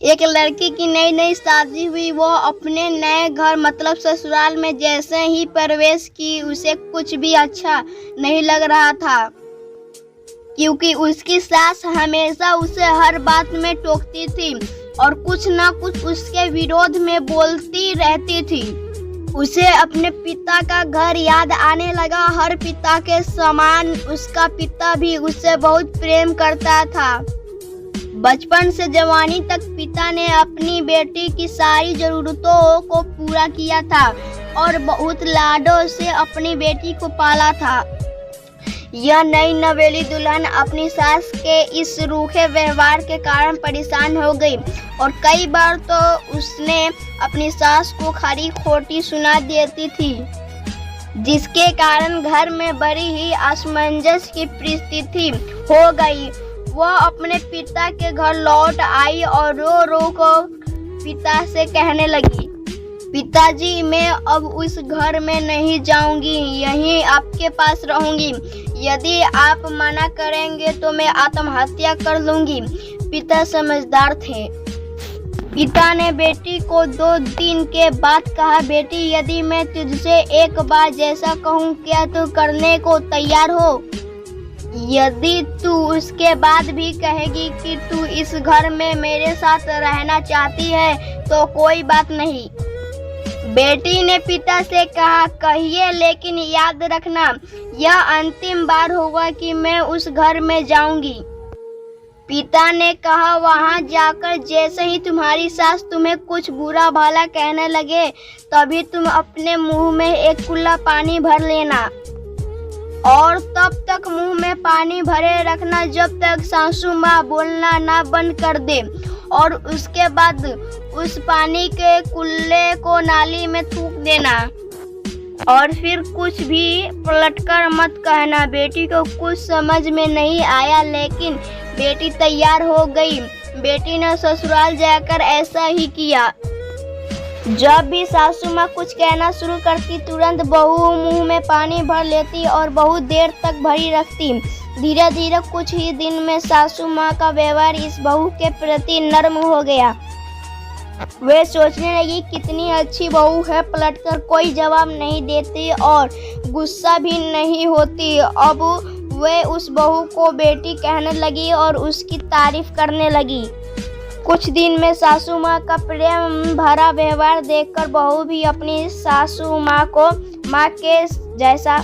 एक लड़की की नई नई शादी हुई। वो अपने नए घर मतलब ससुराल में जैसे ही प्रवेश की उसे कुछ भी अच्छा नहीं लग रहा था, क्योंकि उसकी सास हमेशा उसे हर बात में टोकती थी और कुछ ना कुछ उसके विरोध में बोलती रहती थी। उसे अपने पिता का घर याद आने लगा। हर पिता के समान उसका पिता भी उससे बहुत प्रेम करता था। बचपन से जवानी तक पिता ने अपनी बेटी की सारी जरूरतों को पूरा किया था और बहुत लाडों से अपनी बेटी को पाला था। यह नई नवेली दुल्हन अपनी सास के इस रूखे व्यवहार के कारण परेशान हो गई और कई बार तो उसने अपनी सास को खरी खोटी सुना देती थी, जिसके कारण घर में बड़ी ही असमंजस की परिस्थिति हो गई। वह अपने पिता के घर लौट आई और रो रो कर पिता से कहने लगी, पिताजी, मैं अब उस घर में नहीं जाऊंगी, यहीं आपके पास रहूंगी। यदि आप मना करेंगे तो मैं आत्महत्या कर लूंगी। पिता समझदार थे। पिता ने बेटी को 2 दिन के बाद कहा, बेटी, यदि मैं तुझसे एक बार जैसा कहूँ क्या तू करने को तैयार हो? यदि तू उसके बाद भी कहेगी कि तू इस घर में मेरे साथ रहना चाहती है तो कोई बात नहीं। बेटी ने पिता से कहा, कहिए, लेकिन याद रखना यह अंतिम बार होगा कि मैं उस घर में जाऊंगी। पिता ने कहा, वहां जाकर जैसे ही तुम्हारी सास तुम्हें कुछ बुरा भला कहने लगे तभी तुम अपने मुंह में एक कुल्ला पानी भर लेना और तब तक मुंह में पानी भरे रखना जब तक सासू माँ बोलना ना बंद कर दे, और उसके बाद उस पानी के कुल्ले को नाली में थूक देना और फिर कुछ भी पलटकर मत कहना। बेटी को कुछ समझ में नहीं आया, लेकिन बेटी तैयार हो गई। बेटी ने ससुराल जाकर ऐसा ही किया। जब भी सासू माँ कुछ कहना शुरू करती तुरंत बहू मुंह में पानी भर लेती और बहुत देर तक भरी रखती। धीरे धीरे कुछ ही दिन में सासू माँ का व्यवहार इस बहू के प्रति नर्म हो गया। वे सोचने लगी, कितनी अच्छी बहू है, पलटकर कोई जवाब नहीं देती और गुस्सा भी नहीं होती। अब वे उस बहू को बेटी कहने लगी और उसकी तारीफ करने लगी। कुछ दिन में सासू माँ का प्रेम भरा व्यवहार देखकर बहू भी अपनी सासू माँ को माँ के जैसा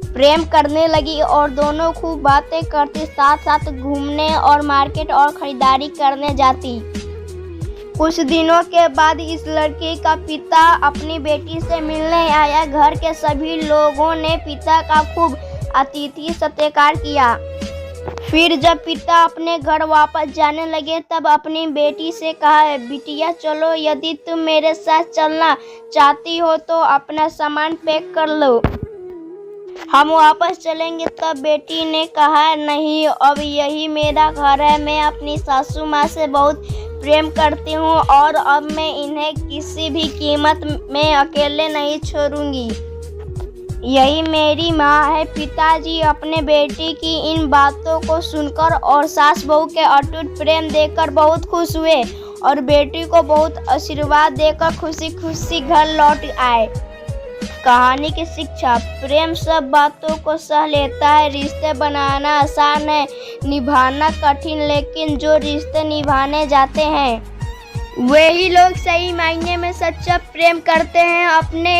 प्रेम करने लगी और दोनों खूब बातें करती, साथ साथ घूमने और मार्केट और खरीदारी करने जाती। कुछ दिनों के बाद इस लड़की का पिता अपनी बेटी से मिलने आया। घर के सभी लोगों ने पिता का खूब अतिथि सत्कार किया। फिर जब पिता अपने घर वापस जाने लगे तब अपनी बेटी से कहा, बिटिया चलो, यदि तुम मेरे साथ चलना चाहती हो तो अपना सामान पैक कर लो, हम वापस चलेंगे। तब बेटी ने कहा, नहीं, अब यही मेरा घर है, मैं अपनी सासू माँ से बहुत प्रेम करती हूँ और अब मैं इन्हें किसी भी कीमत में अकेले नहीं छोड़ूंगी, यही मेरी माँ है। पिताजी अपने बेटी की इन बातों को सुनकर और सास बहू के अटूट प्रेम देखकर बहुत खुश हुए और बेटी को बहुत आशीर्वाद देकर खुशी खुशी घर लौट आए। कहानी की शिक्षा, प्रेम सब बातों को सह लेता है। रिश्ते बनाना आसान है, निभाना कठिन, लेकिन जो रिश्ते निभाने जाते हैं वही लोग सही मायने में सच्चा प्रेम करते हैं। अपने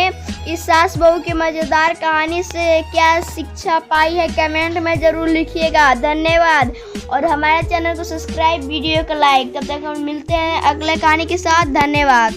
इस सास बहू की मज़ेदार कहानी से क्या शिक्षा पाई है कमेंट में ज़रूर लिखिएगा। धन्यवाद और हमारे चैनल को सब्सक्राइब, वीडियो को लाइक। तब तक हम मिलते हैं अगले कहानी के साथ। धन्यवाद।